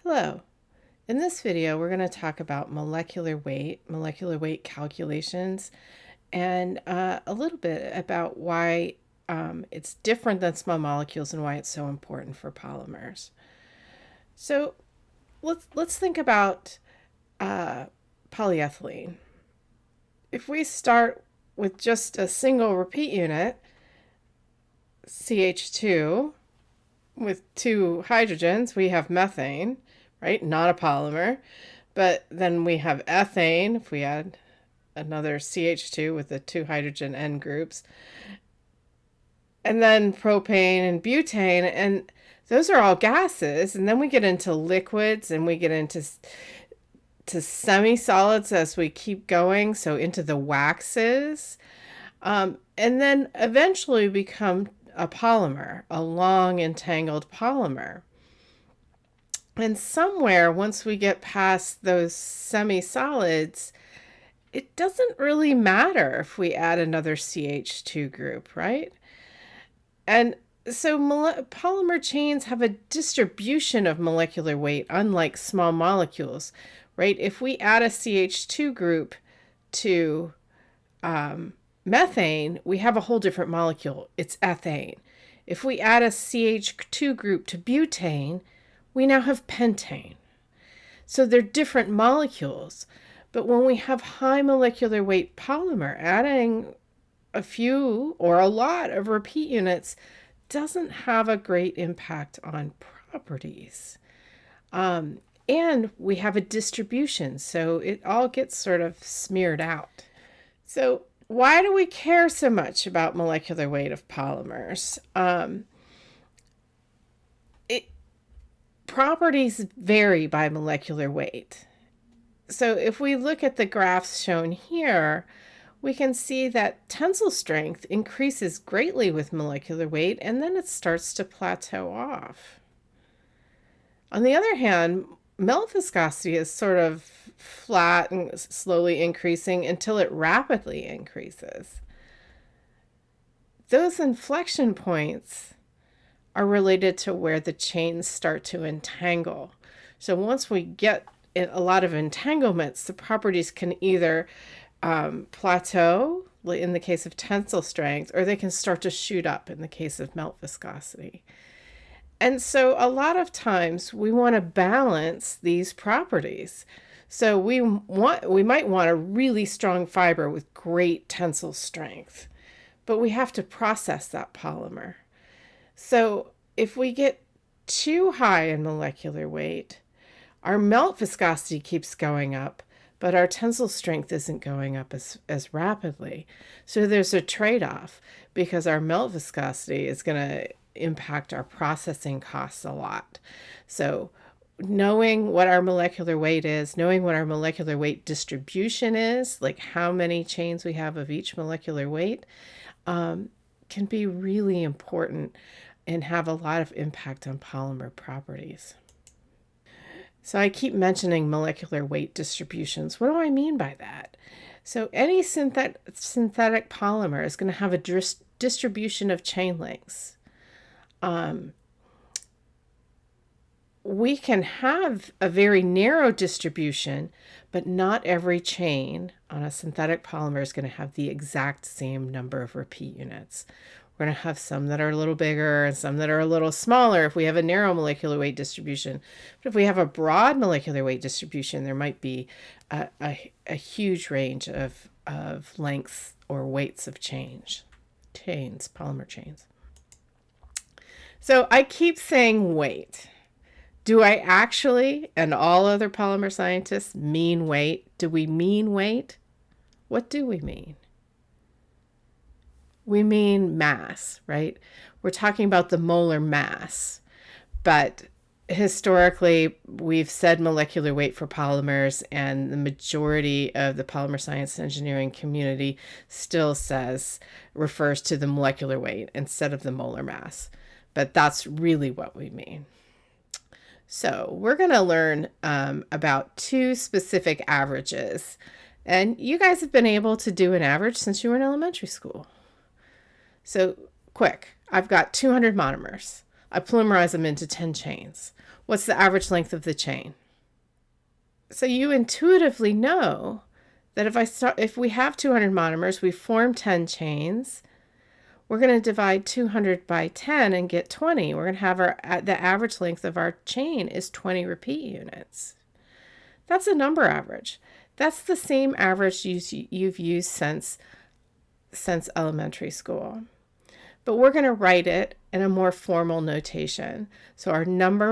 Hello. In this video, we're going to talk about molecular weight calculations, and a little bit about why it's different than small molecules and why it's so important for polymers. So let's think about polyethylene. If we start with just a single repeat unit, CH2, with two hydrogens, we have methane, right? Not a polymer. But then we have ethane, if we add another CH2 with the two hydrogen end groups. And then propane and butane, and those are all gases. And then we get into liquids and we get into semi-solids as we keep going, so into the waxes. And then eventually become a polymer, a long entangled polymer. And somewhere, once we get past those semi-solids, it doesn't really matter if we add another CH2 group, right? And so polymer chains have a distribution of molecular weight, unlike small molecules, right? If we add a CH2 group to methane, we have a whole different molecule. It's ethane. If we add a CH2 group to butane, we now have pentane. So they're different molecules. But when we have high molecular weight polymer, adding a few or a lot of repeat units doesn't have a great impact on properties. And we have a distribution, so it all gets sort of smeared out. So why do we care so much about molecular weight of polymers? Properties vary by molecular weight. So if we look at the graphs shown here, we can see that tensile strength increases greatly with molecular weight, and then it starts to plateau off. On the other hand, melt viscosity is sort of flat and slowly increasing until it rapidly increases. Those inflection points are related to where the chains start to entangle. So once we get a lot of entanglements, the properties can either plateau in the case of tensile strength, or they can start to shoot up in the case of melt viscosity. And so a lot of times we want to balance these properties. So we might want a really strong fiber with great tensile strength, but we have to process that polymer. So if we get too high in molecular weight, our melt viscosity keeps going up, but our tensile strength isn't going up as rapidly. So there's a trade-off, because our melt viscosity is going to impact our processing costs a lot. So knowing what our molecular weight is, knowing what our molecular weight distribution is, like how many chains we have of each molecular weight, can be really important and have a lot of impact on polymer properties. So I keep mentioning molecular weight distributions. What do I mean by that? So any synthetic polymer is going to have a distribution of chain lengths. We can have a very narrow distribution, but not every chain on a synthetic polymer is going to have the exact same number of repeat units. We're going to have some that are a little bigger and some that are a little smaller if we have a narrow molecular weight distribution. But if we have a broad molecular weight distribution, there might be a huge range of lengths or weights of polymer chains. So I keep saying weight. Do I actually, and all other polymer scientists, mean weight? Do we mean weight? What do we mean? We mean mass, right? We're talking about the molar mass. But historically, we've said molecular weight for polymers, and the majority of the polymer science and engineering community still refers to the molecular weight instead of the molar mass. But that's really what we mean. So we're going to learn about two specific averages. And you guys have been able to do an average since you were in elementary school. So quick, I've got 200 monomers. I polymerize them into 10 chains. What's the average length of the chain? So you intuitively know that if we have 200 monomers, we form 10 chains. We're going to divide 200 by 10 and get 20. We're going to have the average length of our chain is 20 repeat units. That's a number average. That's the same average you've used since elementary school. But we're going to write it in a more formal notation. So our number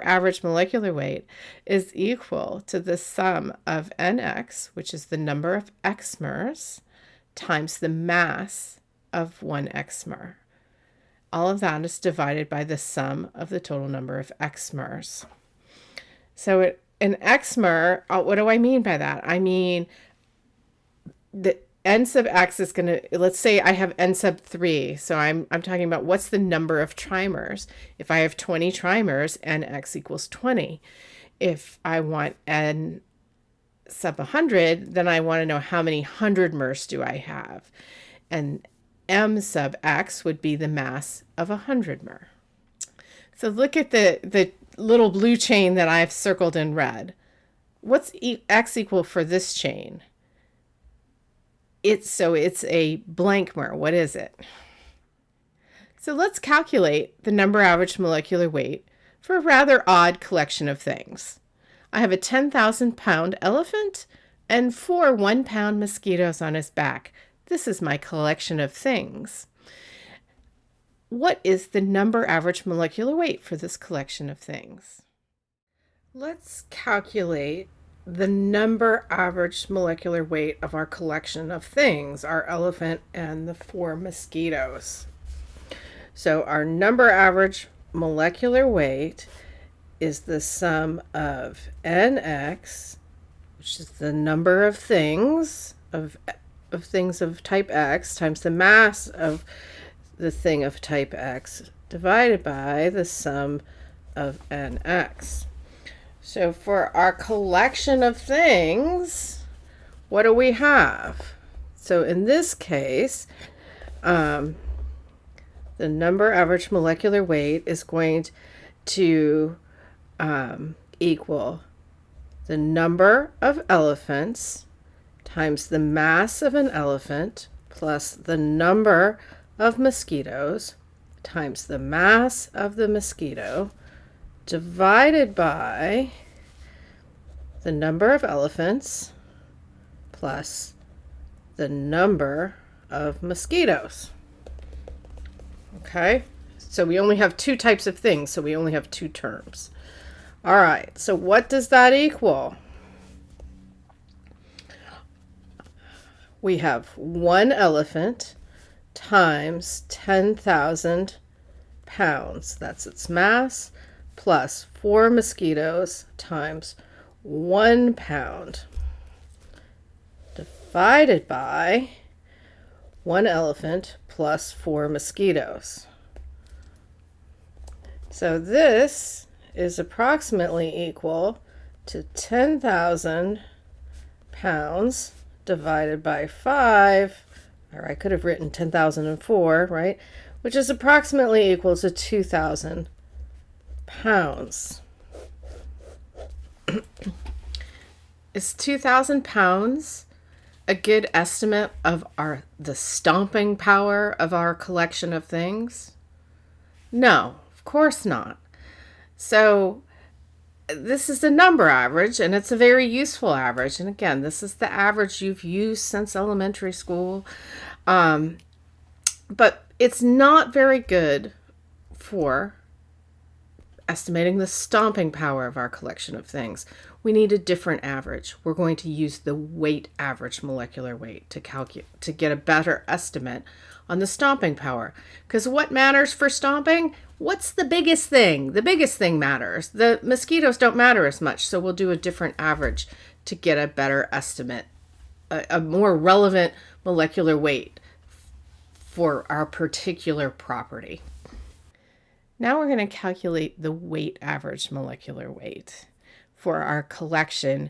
average molecular weight is equal to the sum of NX, which is the number of xmers, times the mass of 1 xmer. All of that is divided by the sum of the total number of xmers. So an xmer, what do I mean by that? I mean the n sub x is going to, let's say I have n sub 3. So I'm talking about what's the number of trimers. If I have 20 trimers, nx equals 20. If I want n sub 100, then I want to know how many 100 mers do I have. And m sub x would be the mass of 100 mer. So look at the little blue chain that I've circled in red. What's x equal for this chain? It's a blank mer. What is it? So let's calculate the number average molecular weight for a rather odd collection of things. I have a 10,000 pound elephant and 4 1-pound mosquitoes on his back. This is my collection of things. What is the number average molecular weight for this collection of things? Let's calculate the number average molecular weight of our collection of things, our elephant and the 4 mosquitoes. So our number average molecular weight is the sum of nx, which is the number of things of things of type X, times the mass of the thing of type X, divided by the sum of nx. So for our collection of things, what do we have? So in this case, the number average molecular weight is going to equal the number of elephants times the mass of an elephant plus the number of mosquitoes times the mass of the mosquito divided by the number of elephants plus the number of mosquitoes. Okay, so we only have 2 types of things, so we only have 2 terms. All right, so what does that equal? We have 1 elephant times 10,000 pounds. That's its mass, plus 4 mosquitoes times 1 pound, divided by 1 elephant plus 4 mosquitoes. So this is approximately equal to 10,000 pounds divided by 5, or I could have written 10,004, right? Which is approximately equal to 2,000 pounds. Is 2,000 pounds a good estimate of the stomping power of our collection of things? No, of course not. So this is the number average, and it's a very useful average. And again, this is the average you've used since elementary school. But it's not very good for estimating the stomping power of our collection of things. We need a different average. We're going to use the weight average molecular weight to get a better estimate on the stomping power. Because what matters for stomping? What's the biggest thing? The biggest thing matters. The mosquitoes don't matter as much, so we'll do a different average to get a better estimate, a more relevant molecular weight for our particular property. Now we're going to calculate the weight average molecular weight for our collection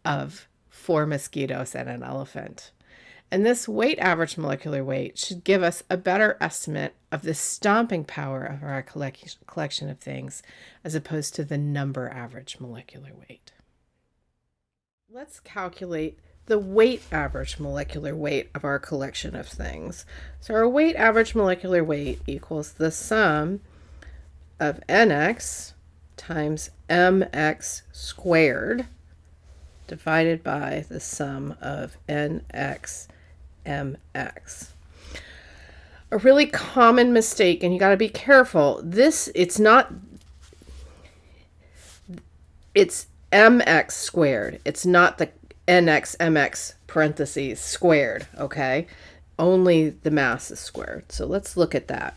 of 4 mosquitoes and an elephant. And this weight average molecular weight should give us a better estimate of the stomping power of our collection of things as opposed to the number average molecular weight. Let's calculate the weight average molecular weight of our collection of things. So our weight average molecular weight equals the sum of nx times mx squared divided by the sum of nx mx. A really common mistake, and you got to be careful, it's mx squared. It's not the nx mx parentheses squared, okay? Only the mass is squared. So let's look at that.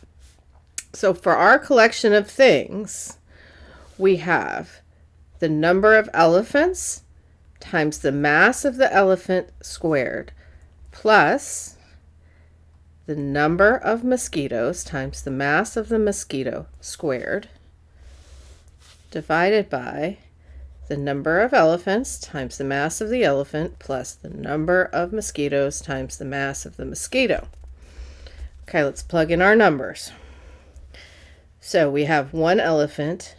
So for our collection of things, we have the number of elephants times the mass of the elephant squared plus the number of mosquitoes times the mass of the mosquito squared divided by the number of elephants times the mass of the elephant plus the number of mosquitoes times the mass of the mosquito. Okay, let's plug in our numbers. So we have 1 elephant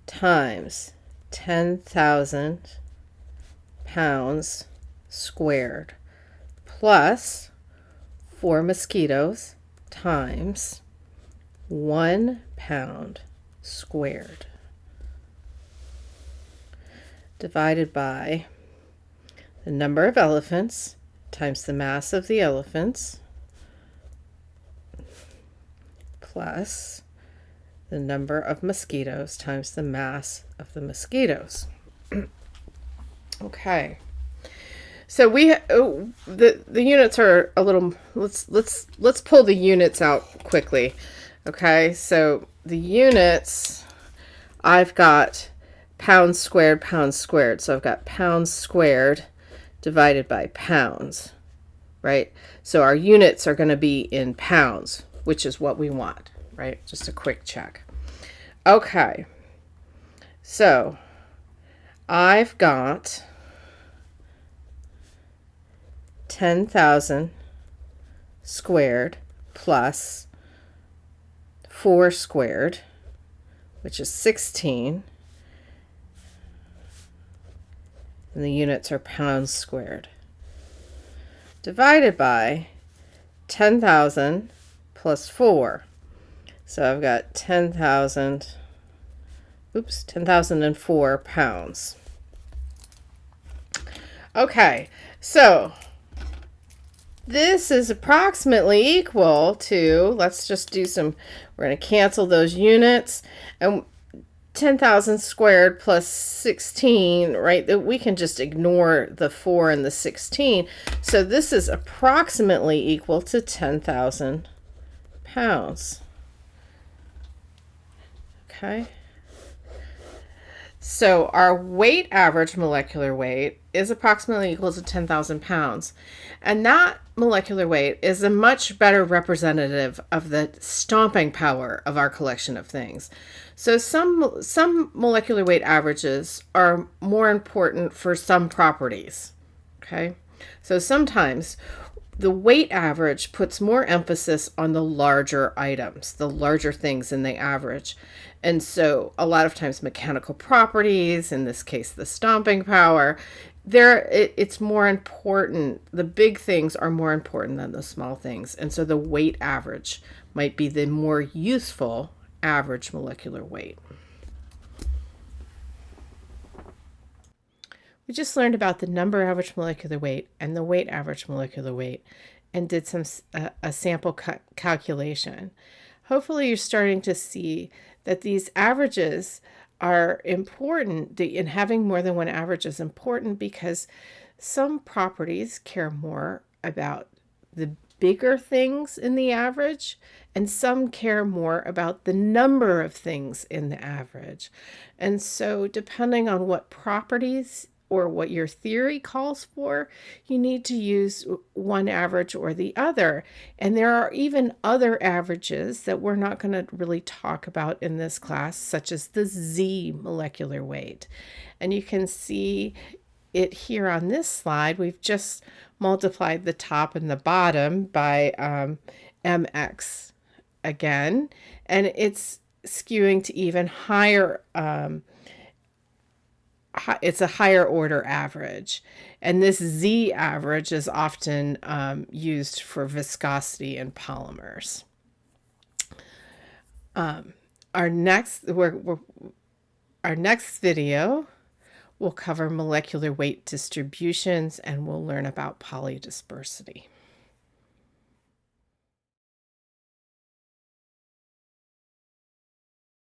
times 10,000 pounds squared plus 4 mosquitoes times 1 pound squared divided by the number of elephants times the mass of the elephants plus the number of mosquitoes times the mass of the mosquitoes. Okay. So the units are a little, let's pull the units out quickly. Okay? So the units, I've got pounds squared. So I've got pounds squared divided by pounds, right? So our units are going to be in pounds, which is what we want, right? Just a quick check. Okay. So I've got 10,000 squared plus 4 squared, which is 16. And the units are pounds squared. Divided by 10,000 plus 4. So I've got 10,004 pounds. Okay, so this is approximately equal to, let's just do some, we're going to cancel those units, and 10,000 squared plus 16, right? We can just ignore the 4 and the 16. So this is approximately equal to 10,000 pounds. Okay. So our weight average molecular weight is approximately equal to 10,000 pounds. And that molecular weight is a much better representative of the stomping power of our collection of things. So some molecular weight averages are more important for some properties. Okay? So sometimes the weight average puts more emphasis on the larger items, the larger things in the average. And so a lot of times mechanical properties, in this case the stomping power, it's more important. The big things are more important than the small things. And so the weight average might be the more useful average molecular weight. We just learned about the number average molecular weight and the weight average molecular weight and did a sample calculation. Hopefully you're starting to see that these averages are important, and having more than one average is important because some properties care more about the bigger things in the average, and some care more about the number of things in the average. And so depending on what properties or what your theory calls for, you need to use one average or the other. And there are even other averages that we're not going to really talk about in this class, such as the Z molecular weight. And you can see it here on this slide, we've just multiplied the top and the bottom by mx again, and it's skewing to even higher, it's a higher order average. And this Z average is often used for viscosity in polymers. Our next video will cover molecular weight distributions, and we'll learn about polydispersity.